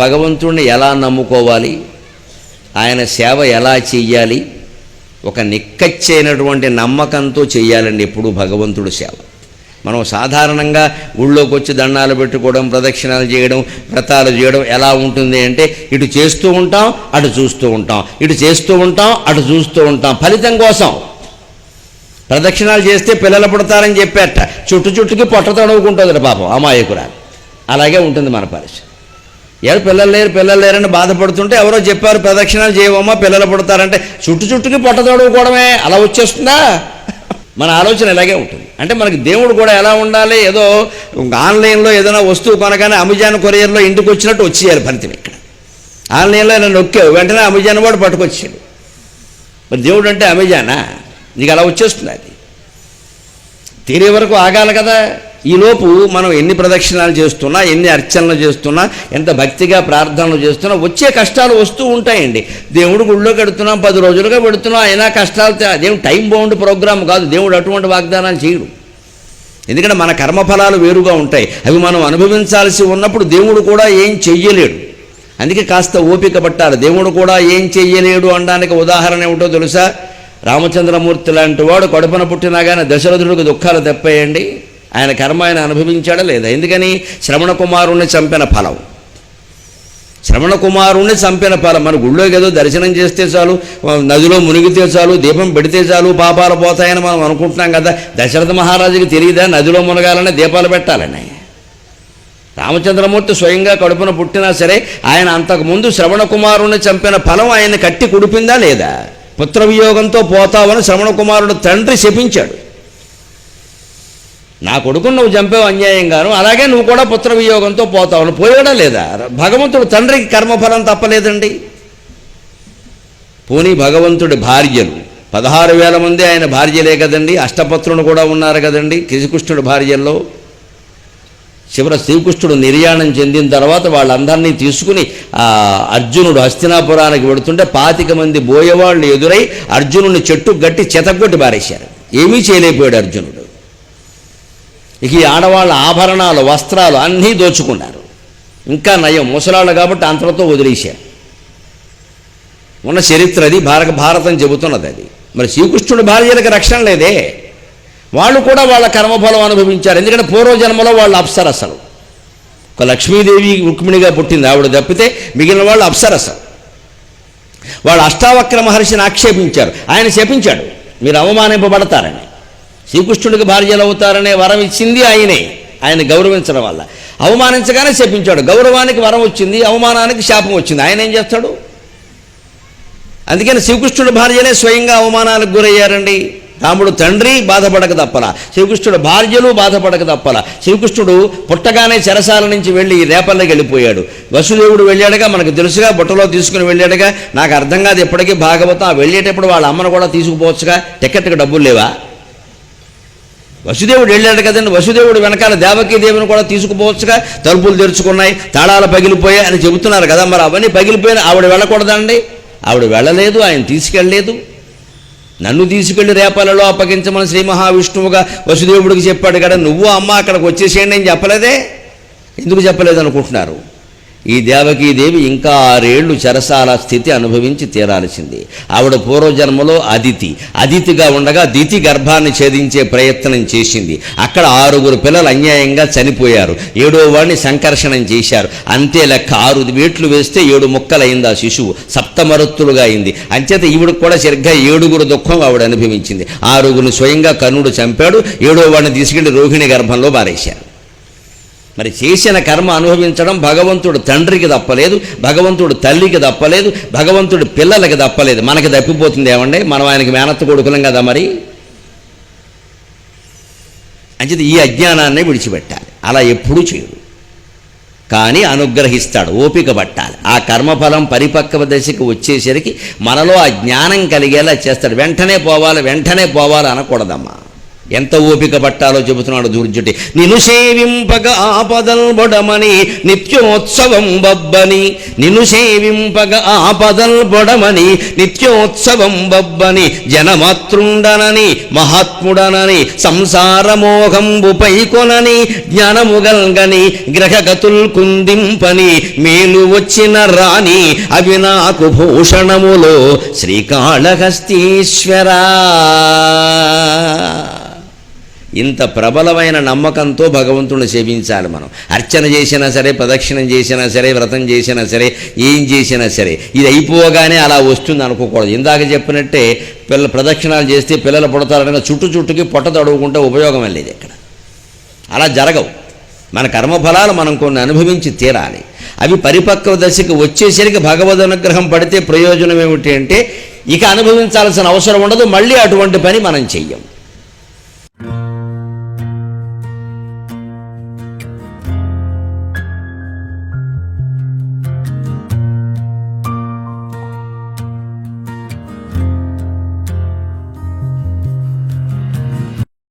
భగవంతుడిని ఎలా నమ్ముకోవాలి, ఆయన సేవ ఎలా చెయ్యాలి, ఒక నిక్కచ్చైనటువంటి నమ్మకంతో చెయ్యాలండి ఎప్పుడు భగవంతుడి సేవ. మనం సాధారణంగా ఊళ్ళోకి వచ్చి దండాలు పెట్టుకోవడం, ప్రదక్షిణాలు చేయడం, వ్రతాలు చేయడం ఎలా ఉంటుంది అంటే ఇటు చేస్తూ ఉంటాం, అటు చూస్తూ ఉంటాం, ఇటు చేస్తూ ఉంటాం, అటు చూస్తూ ఉంటాం, ఫలితం కోసం. ప్రదక్షిణాలు చేస్తే పిల్లలు పుడతారని చెప్పారట, చుట్టుకి పొట్ట తడువుకుంటుంది పాపం అమాయకురాలు. అలాగే ఉంటుంది మన పరిస్థితి. ఎవరు పిల్లలు లేరని బాధపడుతుంటే ఎవరో చెప్పారు ప్రదక్షిణాలు చేయవమ్మా పిల్లలు పుడతారంటే చుట్టుకి పొట్ట తడువుకోవడమే అలా వచ్చేస్తుందా? మన ఆలోచన ఇలాగే ఉంటుంది. అంటే మనకి దేవుడు కూడా ఎలా ఉండాలి, ఏదో ఆన్లైన్లో ఏదైనా వస్తువు కొనగానే అమెజాన్ కొరియర్లో ఇంటికి వచ్చినట్టు వచ్చేయాలి ఫలితం. ఇక్కడ ఆన్లైన్లో నేను నొక్కావు వెంటనే అమెజాన్ వాడు పట్టుకొచ్చాడు. మరి దేవుడు అంటే అమెజానా? నీకు అలా వచ్చేస్తుంది. అది తీరే వరకు ఆగాలి కదా. ఈలోపు మనం ఎన్ని ప్రదక్షిణాలు చేస్తున్నా, ఎన్ని అర్చనలు చేస్తున్నా, ఎంత భక్తిగా ప్రార్థనలు చేస్తున్నా వచ్చే కష్టాలు వస్తూ ఉంటాయండి. దేవుడు గుళ్ళో కడుతున్నాం, 10 రోజులుగా పెడుతున్నాం, అయినా కష్టాలు. దేవుడు టైం బౌండ్ ప్రోగ్రామ్ కాదు. దేవుడు అటువంటి వాగ్దానాలు చేయడు. ఎందుకంటే మన కర్మఫలాలు వేరుగా ఉంటాయి. అవి మనం అనుభవించాల్సి ఉన్నప్పుడు దేవుడు కూడా ఏం చెయ్యలేడు. అందుకే కాస్త ఓపిక పట్టాలి. దేవుడు కూడా ఏం చెయ్యలేడు అనడానికి ఉదాహరణ ఏమిటో తెలుసా? రామచంద్రమూర్తి లాంటి వాడు కడుపున పుట్టినా కానీ దశరథుడికి దుఃఖాలు తప్పాయండి. ఆయన కర్మ ఆయన అనుభవించాడా లేదా? ఎందుకని? శ్రవణ కుమారుణ్ణి చంపిన ఫలం. శ్రవణ కుమారుణ్ణి చంపిన ఫలం. మన గుళ్ళోకి ఏదో దర్శనం చేస్తే చాలు, నదిలో మునిగితే చాలు, దీపం పెడితే చాలు పాపాలు పోతాయని మనం అనుకుంటున్నాం కదా. దశరథ మహారాజుకి తెలియదా నదిలో మునగాలని, దీపాలు పెట్టాలని? రామచంద్రమూర్తి స్వయంగా కడుపున పుట్టినా సరే ఆయన అంతకుముందు శ్రవణ కుమారుణ్ణి చంపిన ఫలం ఆయన్ని కట్టి కుడిపిందా లేదా? పుత్రవియోగంతో పోతావని శ్రవణ కుమారుడు తండ్రి శపించాడు. నా కొడుకును నువ్వు చంపావు అన్యాయంగాను, అలాగే నువ్వు కూడా పుత్రవియోగంతో పోతావు. పోయాడా లేదా? భగవంతుడు తండ్రికి కర్మఫలం తప్పలేదండి. పోనీ భగవంతుడి భార్యలు 16,000 మంది ఆయన భార్యలే కదండి. అష్టపత్రులు కూడా ఉన్నారు కదండి శ్రీకృష్ణుడి భార్యల్లో. చివర శ్రీకృష్ణుడు నిర్యాణం చెందిన తర్వాత వాళ్ళందరినీ తీసుకుని అర్జునుడు హస్తినాపురానికి వెడుతుంటే 25 మంది బోయేవాళ్ళు ఎదురై అర్జునుడిని చెట్టుకు గట్టి చెతగొట్టి బారేశారు. ఏమీ చేయలేకపోయాడు అర్జునుడు. ఇక ఈ ఆడవాళ్ళ ఆభరణాలు, వస్త్రాలు అన్నీ దోచుకున్నారు. ఇంకా నయం ముసలాళ్ళు కాబట్టి అంతలతో వదిలేశారు. ఉన్న చరిత్ర అది, భారతం చెబుతున్నది అది. మరి శ్రీకృష్ణుడి భార్యలకు రక్షణ లేదే. వాళ్ళు కూడా వాళ్ళ కర్మఫలం అనుభవించారు. ఎందుకంటే పూర్వజన్మలో వాళ్ళు అప్సరసలు. ఒక లక్ష్మీదేవి రుక్మిణిగా పుట్టింది ఆవిడ తప్పితే మిగిలిన వాళ్ళు అప్సరసలు. వాళ్ళు అష్టావక్ర మహర్షిని ఆక్షేపించారు. ఆయన శపించాడు మీరు అవమానింపబడతారని. శ్రీకృష్ణుడికి భార్యలు అవుతారనే వరం ఇచ్చింది ఆయనే. ఆయన గౌరవించడం వల్ల అవమానించగానే శపించాడు. గౌరవానికి వరం వచ్చింది, అవమానానికి శాపం వచ్చింది. ఆయన ఏం చేస్తాడు? అందుకని శ్రీకృష్ణుడి భార్యలే స్వయంగా అవమానాలకు గురయ్యారండి. రాముడు తండ్రి బాధపడక తప్పలా, శ్రీకృష్ణుడు భార్యలు బాధపడక తప్పలా. శ్రీకృష్ణుడు పుట్టగానే చెరసాల నుంచి వెళ్ళి రేపల్లోకి వెళ్ళిపోయాడు. వసుదేవుడు వెళ్ళాడుగా, మనకు తెలుసుగా, బుట్టలో తీసుకుని వెళ్ళాడుగా. నాకు అర్థం కాదు ఎప్పటికీ భాగవతం. వెళ్ళేటప్పుడు వాళ్ళ అమ్మను కూడా తీసుకుపోవచ్చుగా, టికెట్కి డబ్బులు లేవా? వసుదేవుడు వెళ్ళాడు కదండి. వసుదేవుడు వెనకాల దేవకీదేవిని కూడా తీసుకుపోవచ్చుగా. తలుపులు తెరుచుకున్నాయి, తాళాలు పగిలిపోయాయి అని చెబుతున్నారు కదా. మరి అవన్నీ పగిలిపోయినా ఆవిడ వెళ్ళకూడదండి. ఆవిడ వెళ్ళలేదు, ఆయన తీసుకెళ్ళలేదు. నన్ను తీసుకెళ్లి రేపాలలో అప్పగించమని శ్రీ మహావిష్ణువుగా వసుదేవుడికి చెప్పాడు కదా. నువ్వు అమ్మ అక్కడికి వచ్చేసేయండి అని చెప్పలేదే. ఎందుకు చెప్పలేదు అనుకుంటున్నారు? ఈ దేవకీదేవి ఇంకా 6 ఏళ్లు చెరసాల స్థితి అనుభవించి తీరాల్సింది. ఆవిడ పూర్వజన్మలో అదితిగా ఉండగా దితి గర్భాన్ని ఛేదించే ప్రయత్నం చేసింది. అక్కడ 6 పిల్లలు అన్యాయంగా చనిపోయారు. 7వ వాడిని సంకర్షణం చేశారు. అంతే లెక్క 6 వేట్లు వేస్తే 7 ముక్కలైంది ఆ శిశువు. సప్తమరుత్తులుగా అయింది. అంచేత ఈవిడికి కూడా సరిగ్గా 7 దుఃఖం ఆవిడ అనుభవించింది. 6 స్వయంగా కర్ణుడు చంపాడు. 7వ వాడిని తీసుకెళ్లి రోహిణి గర్భంలో బారేశారు. మరి చేసిన కర్మ అనుభవించడం భగవంతుడు తండ్రికి తప్పలేదు, భగవంతుడు తల్లికి తప్పలేదు, భగవంతుడు పిల్లలకి తప్పలేదు. మనకి తప్పిపోతుంది ఏమండి? మనం ఆయనకి మేనత్త కొడుకులం కదా. మరి అంచేత ఈ అజ్ఞానాన్ని విడిచిపెట్టాలి. అలా ఎప్పుడూ చేయడు, కానీ అనుగ్రహిస్తాడు. ఓపిక పట్టాలి. ఆ కర్మఫలం పరిపక్వ దశకి వచ్చేసరికి మనలో ఆ జ్ఞానం కలిగేలా చేస్తాడు. వెంటనే పోవాలి అనకూడదమ్మా. ఎంత ఓపిక పట్టాలో చెబుతున్నాడు దుర్జటి. నిన్ను సేవింపగ ఆపదల్ బొడమని నిత్యోత్సవం బబ్బని, నిన్ను సేవింపగ ఆపదల్ బొడమని నిత్యోత్సవం బబ్బని, జనమాతృండనని మహాత్ముడనని సంసారమోహంబు పైకొనని, జ్ఞానముగల్గని గ్రహగతుల్ కుందింపని, మేలు వచ్చిన రాణి అవి నాకు భూషణములో శ్రీకాళహస్తీశ్వరా. ఇంత ప్రబలమైన నమ్మకంతో భగవంతుడిని సేవించాలి మనం. అర్చన చేసినా సరే, ప్రదక్షిణం చేసినా సరే, వ్రతం చేసినా సరే, ఏం చేసినా సరే ఇది అయిపోగానే అలా వస్తుంది అనుకోకూడదు. ఇందాక చెప్పినట్టే ప్రదక్షిణాలు చేస్తే పిల్లలు పుడతారనగా చుట్టుకి పొట్ట తడువుకుంటే ఉపయోగం లేదు ఇక్కడ. అలా జరగవు. మన కర్మఫలాలు మనం కొన్ని అనుభవించి తీరాలి. అవి పరిపక్వ దశకి వచ్చేసరికి భగవద్ అనుగ్రహం పడితే ప్రయోజనం ఏమిటి అంటే ఇక అనుభవించాల్సిన అవసరం ఉండదు, మళ్ళీ అటువంటి పని మనం చెయ్యం.